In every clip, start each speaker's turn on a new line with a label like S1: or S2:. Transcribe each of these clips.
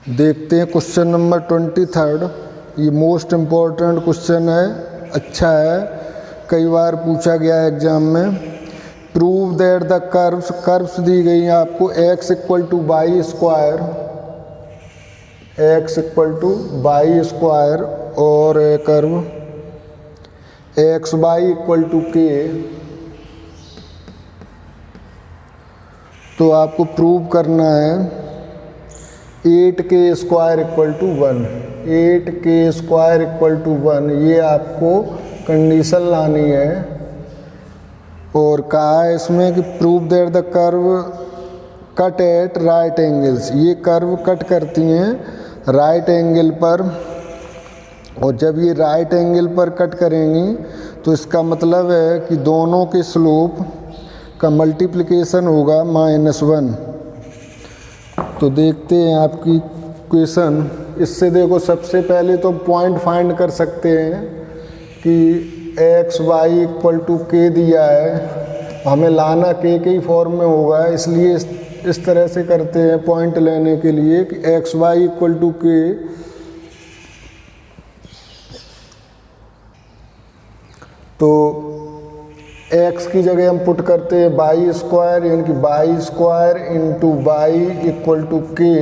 S1: देखते हैं question number 23। ये मोस्ट इम्पोर्टेंट क्वेश्चन है, अच्छा है, कई बार पूछा गया है एग्जाम में। प्रूव दैट द कर्व्स दी गई हैं आपको x equal to y square, x equal to y square और curve x y equal to के। तो आपको प्रूव करना है 8k square equal to 1, 8k square equal to 1, ये आपको कंडीशन लानी है। और कहा है इसमें कि prove that the curve cut at right angles, ये कर्व कट करती हैं राइट एंगल पर, और जब ये राइट एंगल पर कट करेंगी तो इसका मतलब है कि दोनों के स्लोप का मल्टीप्लिकेशन होगा -1। तो देखते हैं आपकी क्वेश्चन। इससे देखो, सबसे पहले तो पॉइंट फाइंड कर सकते हैं कि एक्स वाई इक्वल टू के दिया है, हमें लाना के ही फॉर्म में होगा, इसलिए इस तरह से करते हैं पॉइंट लेने के लिए कि एक्स वाई इक्वल टू के। तो x की जगह हम पुट करते हैं वाई स्क्वायर, यानी कि Y square into Y equal to K,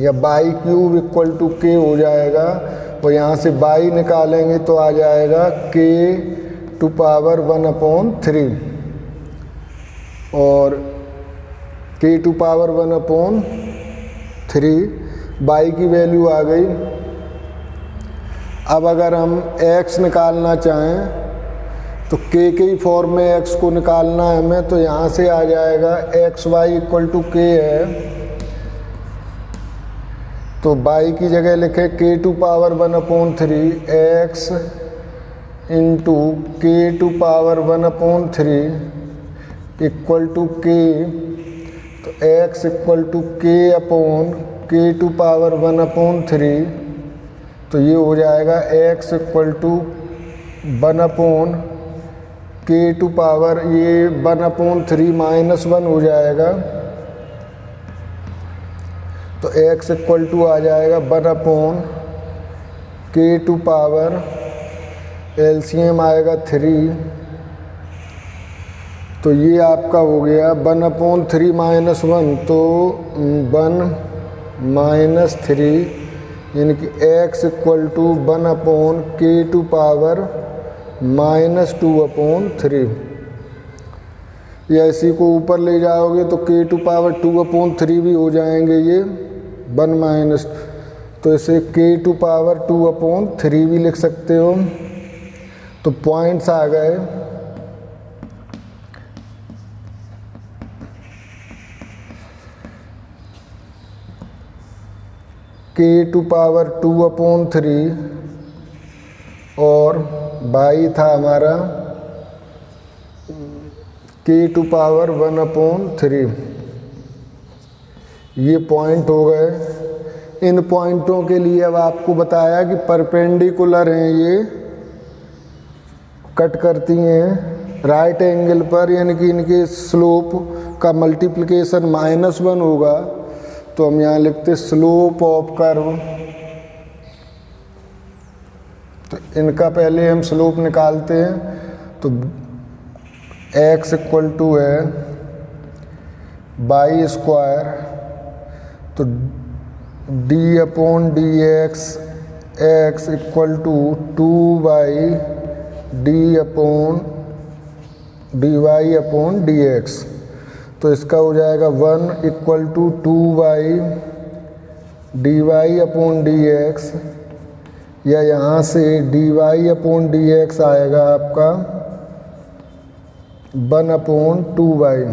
S1: या वाई क्यूब इक्वल टू के हो जाएगा। और यहाँ से वाई निकालेंगे तो आ जाएगा k टू पावर 1/3, और k टू पावर 1/3 वाई की वैल्यू आ गई। अब अगर हम x निकालना चाहें तो k के ही फॉर्म में x को निकालना है हमें, तो यहाँ से आ जाएगा एक्स वाई इक्वल टू के है, तो y की जगह लिखे k to power 1/3 x into K to power 1/3 equal to के। तो x equal to K upon K to power 1/3, तो ये हो जाएगा x इक्वल टू 1 के टू पावर, ये 1/3 -1 हो जाएगा। तो x इक्वल टू आ जाएगा 1 के टू पावर, एलसीएम आएगा 3, तो ये आपका हो गया 1/3 -1, तो 1 - 3, यानी कि x इक्वल टू 1 के टू पावर -2/3। या इसी को ऊपर ले जाओगे तो k टू पावर 2/3 भी हो जाएंगे ये 1 तो इसे k टू पावर 2/3 भी लिख सकते हो। तो पॉइंट्स आ गए। k टू पावर 2/3 और बाई था हमारा k टू पावर 1/3। ये पॉइंट हो गए। इन पॉइंटों के लिए अब आपको बताया कि परपेंडिकुलर हैं, ये कट करती हैं राइट एंगल पर, यानी कि इनके स्लोप का मल्टीप्लिकेशन -1 होगा। तो हम यहाँ लिखते स्लोप ऑफ कर्व, तो इनका पहले हम स्लोप निकालते हैं। तो x इक्वल टू है वाई स्क्वायर, तो d/dx x equal to 2y dy/dx। तो इसका हो जाएगा 1 इक्वल टू 2y dy/dx, या यहाँ से dy/dx आएगा आपका 1/2y।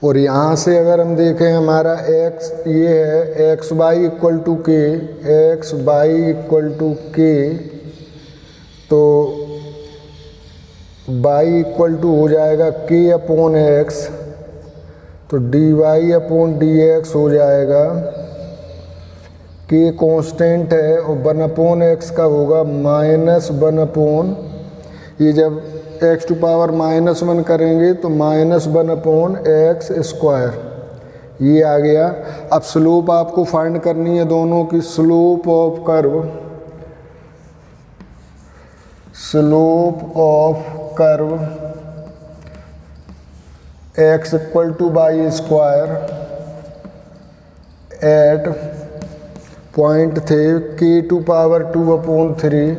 S1: और यहाँ से अगर हम देखें हमारा x ये है एक्स वाई इक्वल टू के, तो y इक्वल टू हो जाएगा k/x, तो dy/dx हो जाएगा, k कांस्टेंट है और 1/x का होगा -1। ये जब एक्स टू पावर -1 करेंगे तो -1/x², ये आ गया। अब स्लोप आपको फाइंड करनी है दोनों की। Slope of curve x = y² at point the k⁴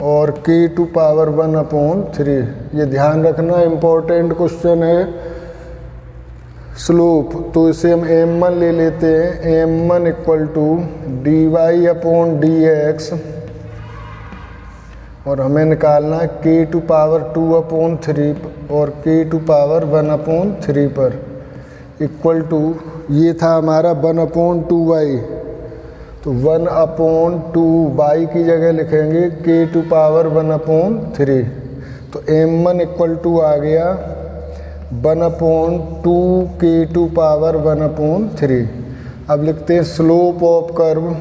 S1: और k⁴1/3। ये ध्यान रखना, इम्पोर्टेंट क्वेश्चन है। स्लोप तो इसे हम m1 ले लेते हैं। m1 = dy/dx और हमें निकालना है k⁴ और k⁴1/3 पर इक्वल टू, ये था हमारा 1/2y, तो 1/2y की जगह लिखेंगे k⁴1/3। तो m1 = आ गया 1/2 k⁴1/3। अब लिखते हैं slope of curve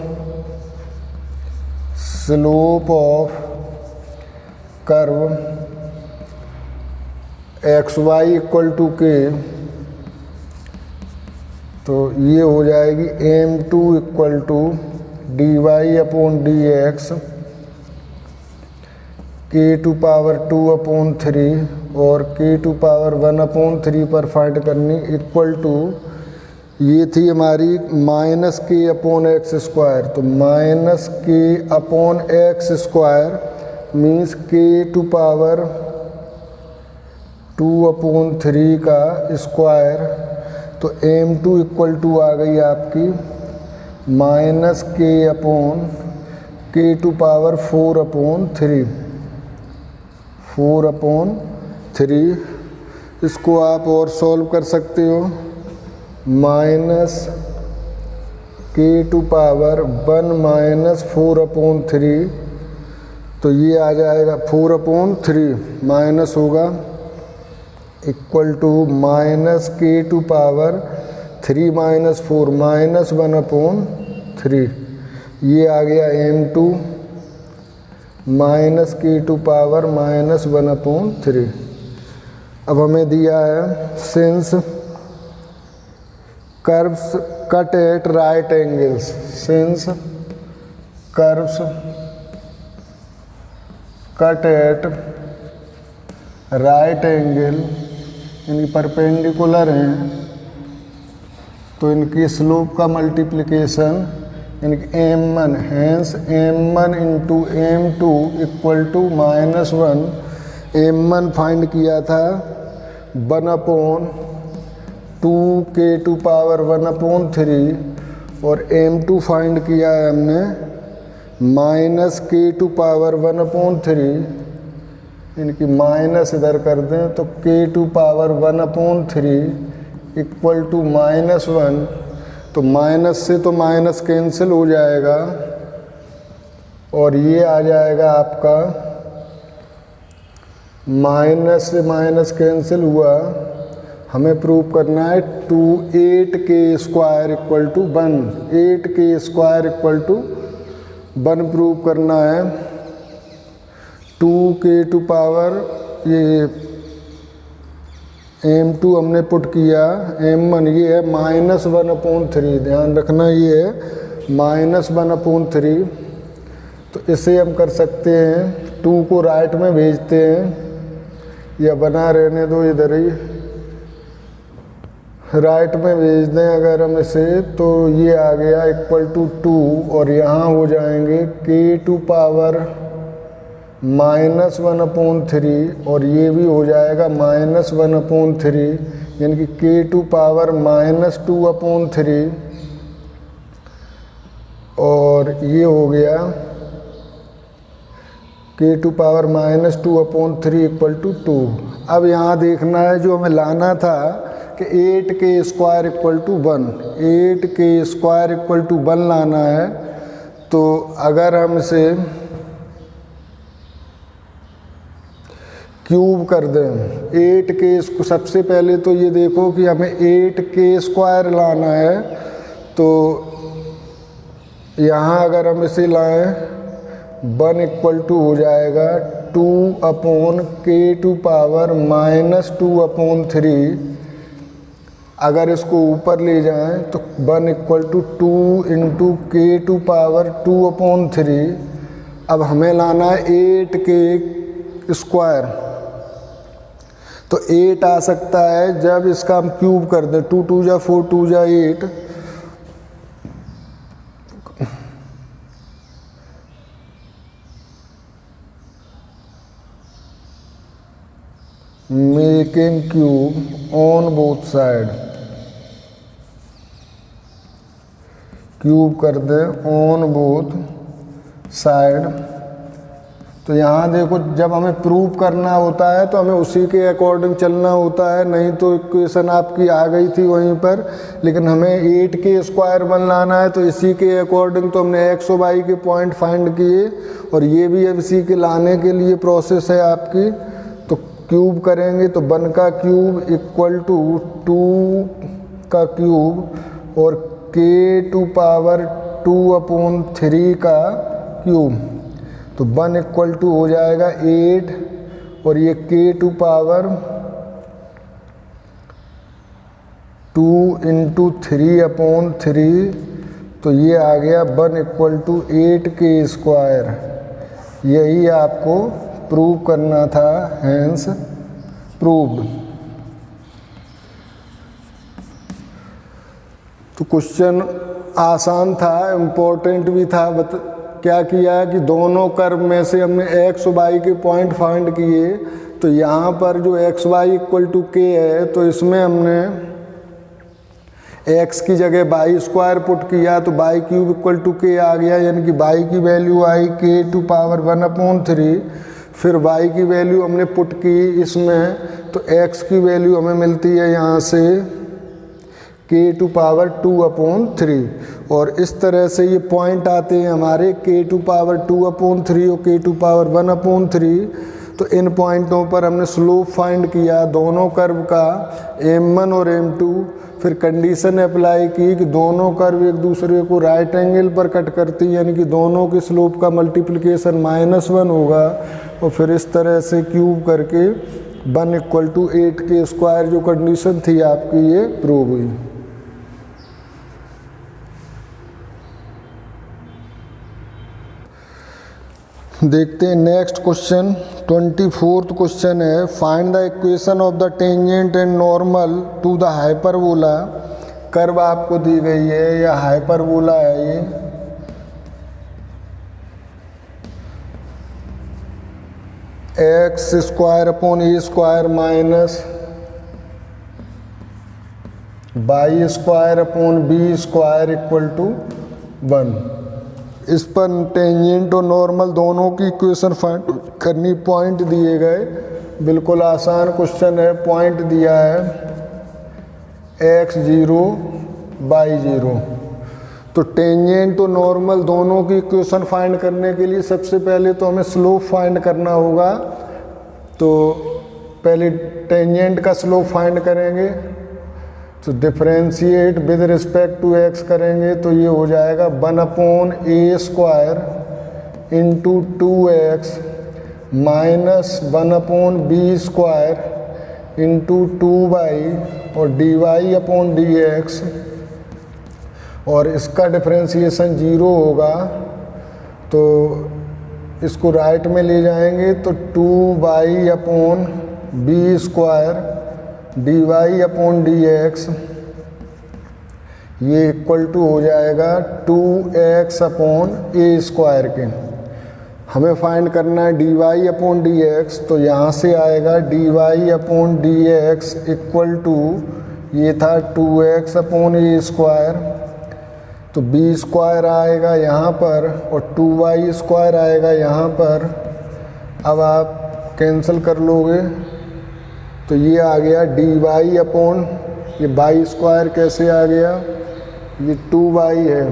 S1: xy = k, तो ये हो जाएगी m2 = dy/dx k⁴2/3 और k⁴1/3 पर फाइंड करनी इक्वल टू, ये थी हमारी -k/x², तो -k/x² मीन्स k⁴2/3 का स्क्वायर। तो m2 = आ गई आपकी -k/4/3। इसको आप और सॉल्व कर सकते हो। -k⁴1 - 4/3, तो ये आ जाएगा 4/3 माइनस होगा इक्वल टू -k⁴3 - 4 -1/3। ये आ गया m2 -k⁴ -1/3। अब हमें दिया है since curves cut at right angles, since curves cut at right angle, इनकी परपेंडिकुलर हैं, तो इनकी स्लोप का मल्टीप्लिकेशन इनकी m1, hence m1 × m2 = -1। m1 find किया था 1/2 k⁴1/3 और m2 फाइंड किया है हमने -k⁴1/3। इनकी माइनस इधर कर दें तो k⁴1/3 = -1, तो माइनस से तो माइनस कैंसिल हो जाएगा और ये आ जाएगा आपका, माइनस से माइनस कैंसिल हुआ। हमें प्रूव करना है 8k² = 1, 8k² = 1 प्रूव करना है। 2k⁴ ये m2 हमने पुट किया, m1 ये है -1/3, ध्यान रखना ये है -1/3। तो इसे हम कर सकते हैं, 2 को राइट में भेजते हैं या बना रहने दो इधर ही, राइट में भेज दें अगर हम इसे, तो ये आ गया =2 और यहाँ हो जाएंगे k⁴ -1/3 और ये भी हो जाएगा -1/3, यानी कि k⁴ -2/3 और ये हो गया k⁴ -2/3 = 2। अब यहाँ देखना है जो हमें लाना था कि 8k² = 1, 8k² = 1 लाना है। तो अगर हम इसे क्यूब कर दें 8k, सबसे पहले तो ये देखो कि हमें 8k² लाना है, तो यहाँ अगर हम इसे लाएं 1 इक्वल टू हो जाएगा 2/k⁻-2/3। अगर इसको ऊपर ले जाएं तो 1 इक्वल टू 2 इंटू k⁻2/3। अब हमें लाना है 8k²। तो 8 आ सकता है जब इसका हम क्यूब कर दें, 2 2 जा 4 2 जा 8। Making cube on both side, cube कर दे ऑन बोथ साइड। तो यहाँ देखो, जब हमें प्रूव करना होता है तो हमें उसी के अकॉर्डिंग चलना होता है, नहीं तो इक्वेशन आपकी आ गई थी वहीं पर। लेकिन हमें 8k² बनाना है तो इसी के अकॉर्डिंग तो हमने x और y के पॉइंट फाइंड किए, और ये भी अब इसी के लाने के लिए प्रोसेस है आपकी। तो क्यूब करेंगे तो 1 का क्यूब इक्वल टू 2 का क्यूब और k⁻2/3 का क्यूब। तो 1 इक्वल टू हो जाएगा 8 और ये k⁻2 इंटू 3/3। तो ये आ गया 1 इक्वल टू 8k²। यही आपको प्रूव करना था, हैंस प्रूव्ड। तो क्वेश्चन आसान था, इम्पोर्टेंट भी था। क्या किया कि दोनों कर्व में से हमने x और y के पॉइंट फाइंड किए। तो यहाँ पर जो x y equal to k है, तो इसमें हमने x की जगह y² पुट किया तो y³ इक्वल टू k आ गया, यानी कि y की वैल्यू आई k⁻1/3। फिर y की वैल्यू हमने पुट की इसमें, तो x की वैल्यू हमें मिलती है यहाँ से k⁻2/3। और इस तरह से ये पॉइंट आते हैं हमारे k⁻2/3 और k⁻1/3। तो इन पॉइंटों पर हमने स्लोप फाइंड किया दोनों कर्व का, m1 और m2। फिर कंडीशन अप्लाई की कि दोनों कर्व एक दूसरे को राइट एंगल पर कट करती हैं, यानी कि दोनों के स्लोप का मल्टीप्लिकेशन -1 होगा। और फिर इस तरह से क्यूब करके 1 इक्वल टू 8k² जो कंडीशन थी आपकी, ये प्रूव हुई। देखते हैं नेक्स्ट क्वेश्चन। 24th क्वेश्चन है, find the equation of the tangent and normal to the hyperbola. Curve आपको दी गई है या हाइपरबोला है ये, x² minus y² equal to 1। इस पर टेंजेंट और नॉर्मल दोनों की इक्वेशन फाइंड करनी। पॉइंट दिए गए, बिल्कुल आसान क्वेश्चन है। पॉइंट दिया है x0 y0। तो टेंजेंट और नॉर्मल दोनों की इक्वेशन फाइंड करने के लिए सबसे पहले तो हमें स्लोप फाइंड करना होगा। तो पहले टेंजेंट का स्लोप फाइंड करेंगे, तो differentiate with respect to x करेंगे तो ये हो जाएगा 1/a² into 2x minus 1/b² into 2y और dy/dx। और इसका डिफरेंशिएशन 0 होगा, तो इसको राइट में ले जाएंगे तो 2y/b² dy/dx ये इक्वल टू हो जाएगा 2x/a² के। हमें फाइंड करना है dy/dx, तो यहाँ से आएगा dy/dx इक्वल टू, ये था 2x/a², तो b² आएगा यहाँ पर और 2y² आएगा यहाँ पर। अब आप कैंसिल कर लोगे तो ये आ गया dy/, ये y² कैसे आ गया, ये 2y है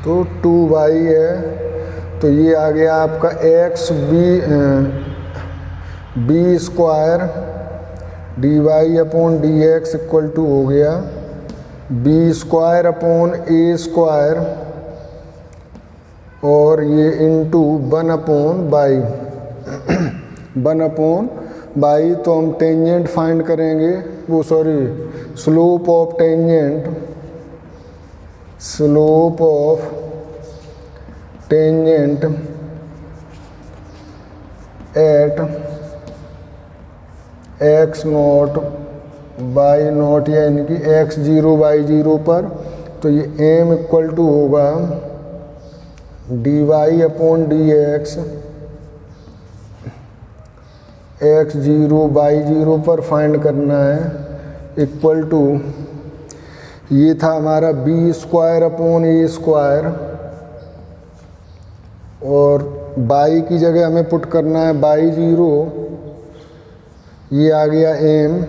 S1: तो 2y है, तो ये आ गया आपका b² dy/dx इक्वल टू हो गया b² a² और ये इंटू 1/बाई 1/बाई। तो हम टेंजेंट फाइंड करेंगे, वो sorry slope of tangent, slope of tangent at x0 y0 यानी कि x0 y0 पर। तो ये m इक्वल टू होगा dy/dx x0 y0 पर फाइंड करना है, इक्वल टू ये था हमारा b²/a², और बाई की जगह हमें पुट करना है y0, ये आ गया m।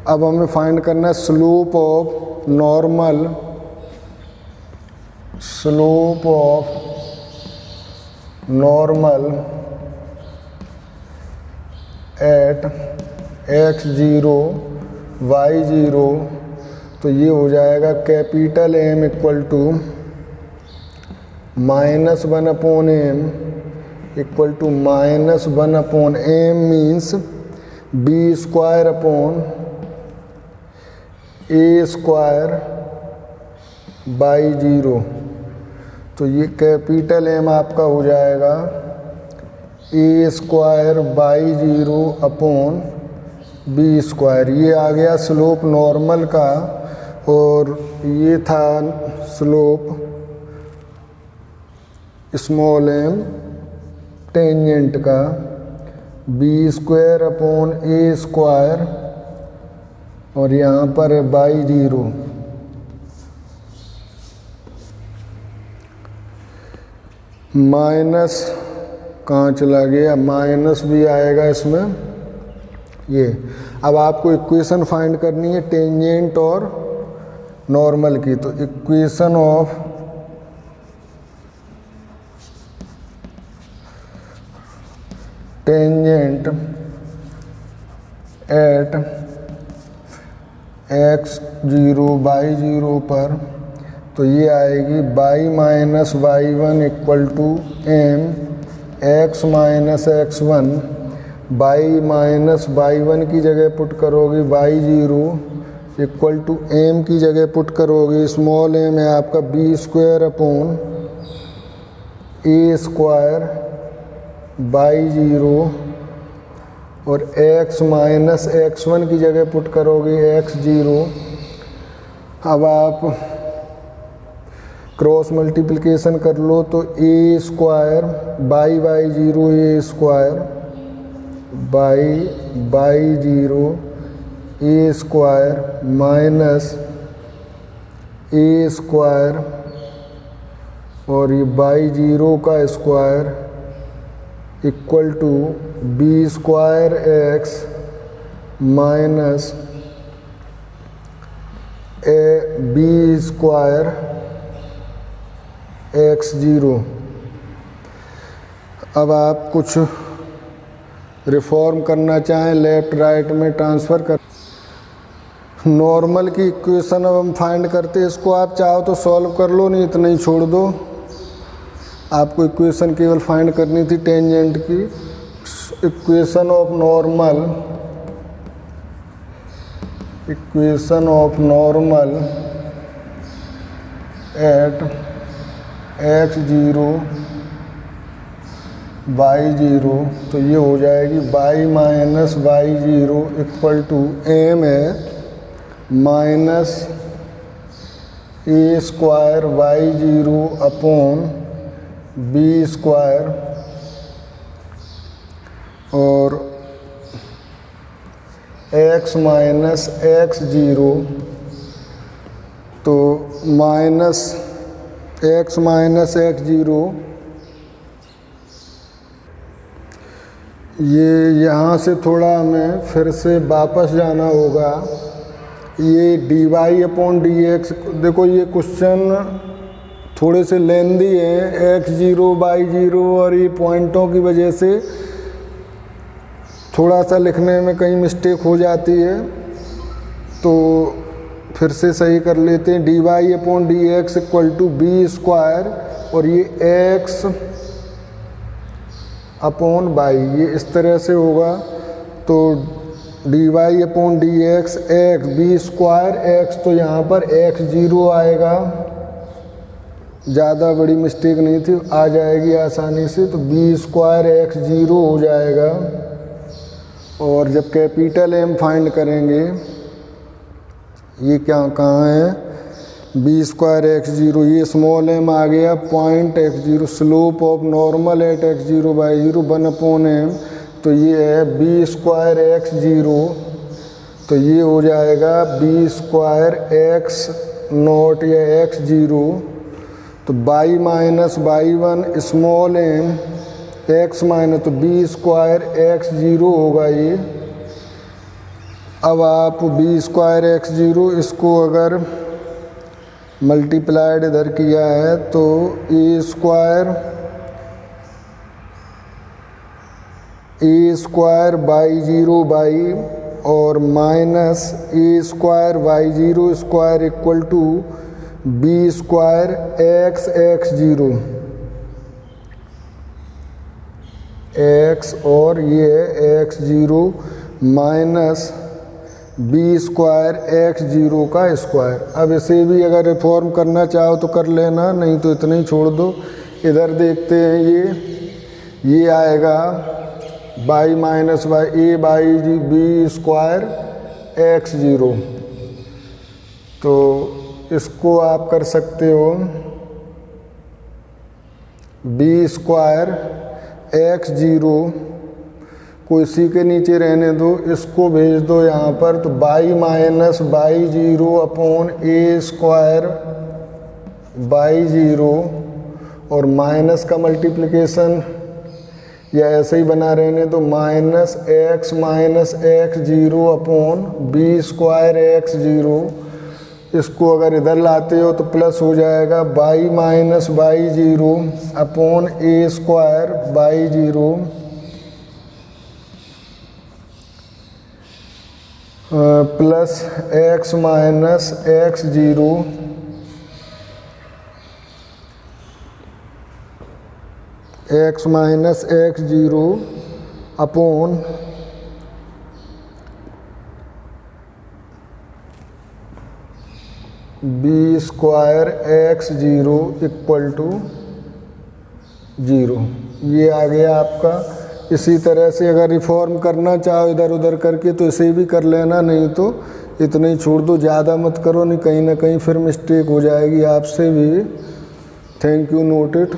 S1: अब हमें फाइंड करना है slope of normal, slope of normal at x0 y0। तो ये हो जाएगा capital M equal to -1/m equal to -1/m means b²/a²/0। तो ये कैपिटल M आपका हो जाएगा a²/0/b²। ये आ गया स्लोप नॉर्मल का, और ये था स्लोप स्मॉल m टेंजेंट का, b²/a², और यहाँ पर है y0। माइनस कहाँ चला गया, माइनस भी आएगा इसमें। ये अब आपको इक्वेशन फाइंड करनी है टेंजेंट और नॉर्मल की। तो equation of tangent at x0 y0 पर, तो ये आएगी y-y1 equal to m x minus x1। y-y1 की जगह पुट करोगे y0 इक्वल टू m की जगह पुट करोगे स्मॉल m है आपका b²/a²/0, और x माइनस x1 की जगह पुट करोगे x0। अब आप क्रॉस मल्टीप्लिकेशन कर लो, तो a² y0 a² y0 minus a², और ये y0 का square equal to b²x minus b²x0। अब आप कुछ रिफॉर्म करना चाहें, लेफ्ट राइट में ट्रांसफ़र कर। नॉर्मल की इक्वेशन अब हम फाइंड करते हैं, इसको आप चाहो तो सॉल्व कर लो, नहीं इतना ही छोड़ दो। आपको इक्वेशन केवल फाइंड करनी थी टेंजेंट की। Equation of normal, equation of normal at x0 y0। तो ये हो जाएगी y-y0 इक्वल टू m है माइनस a²y0/b², और x माइनस x0। तो माइनस x माइनस x0, ये यहाँ से थोड़ा हमें फिर से वापस जाना होगा। ये dy/dx, देखो ये क्वेश्चन थोड़े से लेंदी हैं, x0 y0 और ये पॉइंटों की वजह से थोड़ा सा लिखने में कहीं मिस्टेक हो जाती है। तो फिर से सही कर लेते हैं। D Y upon D X equal to B square और ये एक्स अपॉन बाई, ये इस तरह से होगा। तो D Y upon D X B square X, तो यहाँ पर एक्स 0 आएगा, ज़्यादा बड़ी मिस्टेक नहीं थी, आ जाएगी आसानी से। तो बी स्क्वायर एक्स 0 हो जाएगा। और जब कैपिटल एम फाइंड करेंगे, ये क्या कहाँ है, बी स्क्वायर एक्स 0, ये स्मॉल एम आ गया, point X 0, slope of normal at X 0 Y 0 1 upon M, तो ये है बी स्क्वायर एक्स 0, तो ये हो जाएगा बी स्क्वायर एक्स नॉट या एक्स 0, तो Y minus Y 1 small M X minus, तो बी स्क्वायर एक्स 0 होगा ये। अब आप बी स्क्वायर एक्स 0 इसको अगर मल्टीप्लाइड इधर किया है तो ए स्क्वायर बाई 0 बाई और minus A square Y 0 square equal to B square X X 0 X, और ये है X 0 minus B square X 0 का स्क्वायर। अब इसे भी अगर रिफॉर्म करना चाहो तो कर लेना, नहीं तो इतना ही छोड़ दो। इधर देखते हैं, ये आएगा Y minus Y A Y G B square X 0, तो इसको आप कर सकते हो बी स्क्वायर एक्स 0 को इसी के नीचे रहने दो, इसको भेज दो यहाँ पर, तो Y minus Y 0 upon A square Y 0 और माइनस का मल्टीप्लिकेशन या ऐसे ही बना रहने दो, minus X 0 upon B square X 0, इसको अगर इधर लाते हो तो प्लस हो जाएगा Y minus Y 0 upon A square Y 0 plus X minus X 0 X minus X 0 upon B square X 0 equal to 0। ये आ गया आपका। इसी तरह से अगर रिफॉर्म करना चाहो इधर उधर करके तो इसे भी कर लेना, नहीं तो इतना ही छोड़ दो, ज़्यादा मत करो, नहीं कहीं ना कहीं फिर मिस्टेक हो जाएगी आपसे भी। Thank you, note it.